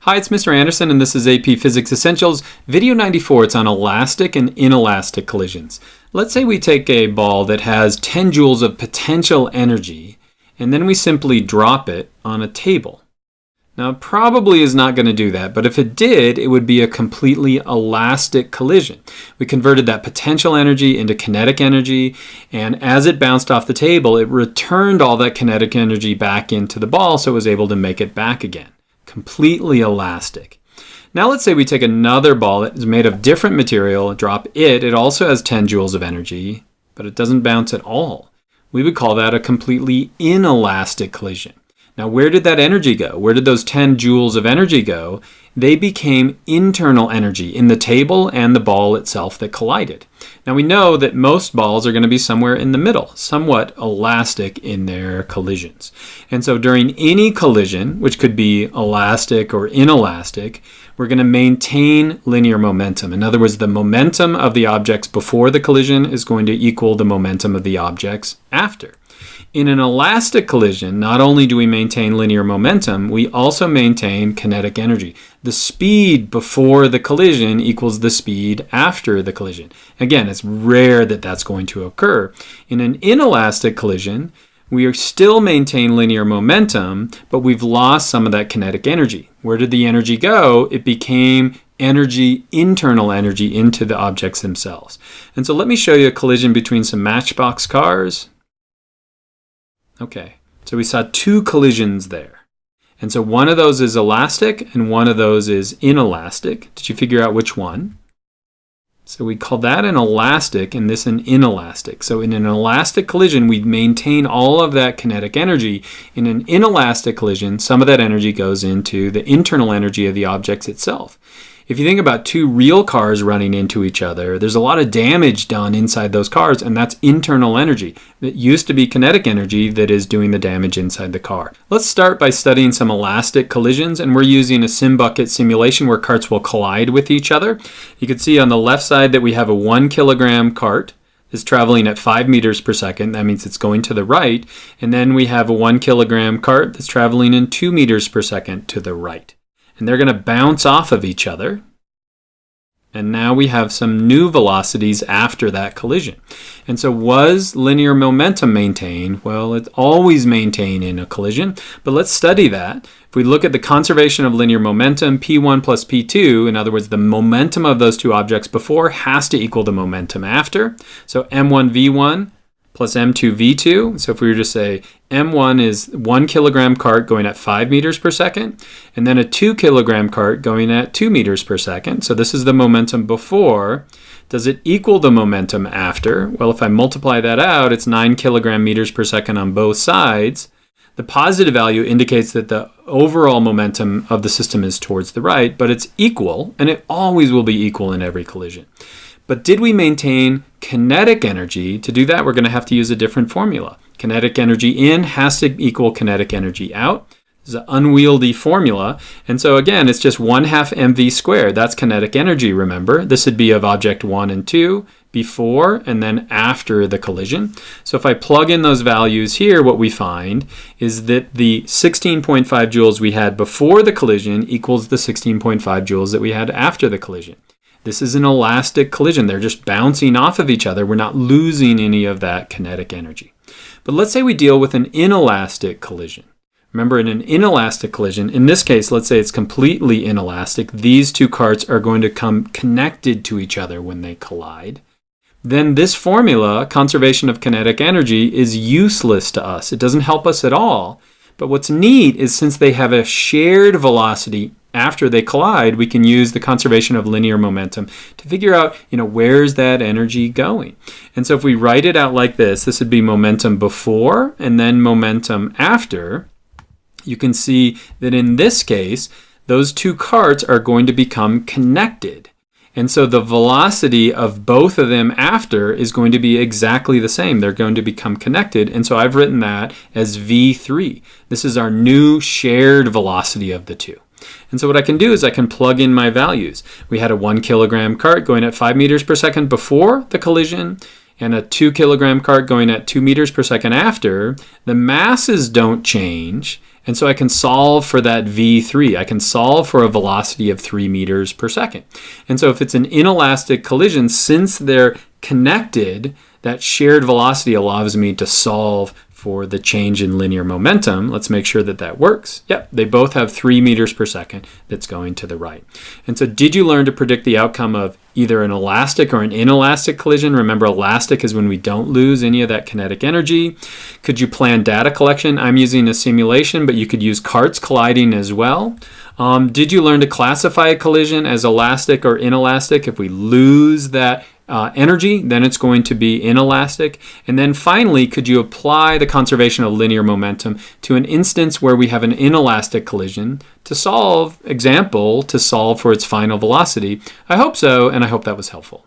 Hi, it's Mr. Anderson, and this is AP Physics Essentials, video 94. It's on elastic and inelastic collisions. Let's say we take a ball that has 10 joules of potential energy, and then we simply drop it on a table. Now, it probably is not going to do that, but if it did, it would be a completely elastic collision. We converted that potential energy into kinetic energy, and as it bounced off the table, it returned all that kinetic energy back into the ball, so it was able to make it back again. Completely elastic. Now let's say we take another ball that is made of different material, drop it. It also has 10 joules of energy, but it doesn't bounce at all. We would call that a completely inelastic collision. Now where did that energy go? Where did those 10 joules of energy go? They became internal energy in the table and the ball itself that collided. Now we know that most balls are going to be somewhere in the middle, somewhat elastic in their collisions. And so during any collision, which could be elastic or inelastic, we're going to maintain linear momentum. In other words, the momentum of the objects before the collision is going to equal the momentum of the objects after. In an elastic collision, not only do we maintain linear momentum, we also maintain kinetic energy. The speed before the collision equals the speed after the collision. Again, it's rare that that's going to occur. In an inelastic collision, we still maintain linear momentum, but we've lost some of that kinetic energy. Where did the energy go? It became energy, internal energy into the objects themselves. And so let me show you a collision between some Matchbox cars. Okay, so we saw two collisions there. And so one of those is elastic and one of those is inelastic. Did you figure out which one? So we call that an elastic and this an inelastic. So in an elastic collision, we maintain all of that kinetic energy. In an inelastic collision, some of that energy goes into the internal energy of the objects itself. If you think about two real cars running into each other, there's a lot of damage done inside those cars, and that's internal energy. It used to be kinetic energy that is doing the damage inside the car. Let's start by studying some elastic collisions, and we're using a SimBucket simulation where carts will collide with each other. You can see on the left side that we have a 1 kilogram cart. It's traveling at 5 meters per second. That means it's going to the right. And then we have a 1 kilogram cart that's traveling in 2 meters per second to the right. And they're going to bounce off of each other. And now we have some new velocities after that collision. And so was linear momentum maintained? Well, it's always maintained in a collision, but let's study that. If we look at the conservation of linear momentum, P1 plus P2, in other words, the momentum of those two objects before has to equal the momentum after. So M1V1 plus M2V2. So if we were to say M1 is 1 kilogram cart going at 5 meters per second, and then a 2 kilogram cart going at 2 meters per second. So this is the momentum before. Does it equal the momentum after? Well, if I multiply that out, it's 9 kilogram meters per second on both sides. The positive value indicates that the overall momentum of the system is towards the right, but it's equal, and it always will be equal in every collision. But did we maintain kinetic energy? To do that, we're going to have to use a different formula. Kinetic energy in has to equal kinetic energy out. It's an unwieldy formula. And so again, it's just 1/2 mv squared. That's kinetic energy, remember. This would be of object 1 and 2 before and then after the collision. So if I plug in those values here, what we find is that the 16.5 joules we had before the collision equals the 16.5 joules that we had after the collision. This is an elastic collision. They're just bouncing off of each other. We're not losing any of that kinetic energy. But let's say we deal with an inelastic collision. Remember, in an inelastic collision, in this case, let's say it's completely inelastic. These two carts are going to come connected to each other when they collide. Then this formula, conservation of kinetic energy, is useless to us. It doesn't help us at all. But what's neat is since they have a shared velocity after they collide, we can use the conservation of linear momentum to figure out, where's that energy going? And so if we write it out like this would be momentum before and then momentum after. You can see that in this case, those two carts are going to become connected. And so the velocity of both of them after is going to be exactly the same. They're going to become connected. And so I've written that as V3. This is our new shared velocity of the two. And so what I can do is I can plug in my values. We had a 1 kilogram cart going at 5 meters per second before the collision, and a 2 kilogram cart going at 2 meters per second after, the masses don't change. And so I can solve for that V3. I can solve for a velocity of 3 meters per second. And so if it's an inelastic collision, since they're connected, that shared velocity allows me to solve for the change in linear momentum. Let's make sure that that works. Yep, they both have 3 meters per second that's going to the right. And so did you learn to predict the outcome of either an elastic or an inelastic collision? Remember, elastic is when we don't lose any of that kinetic energy. Could you plan data collection? I'm using a simulation, but you could use carts colliding as well. Did you learn to classify a collision as elastic or inelastic? If we lose that energy, then it's going to be inelastic. And then finally, could you apply the conservation of linear momentum to an instance where we have an inelastic collision to solve for its final velocity? I hope so, and I hope that was helpful.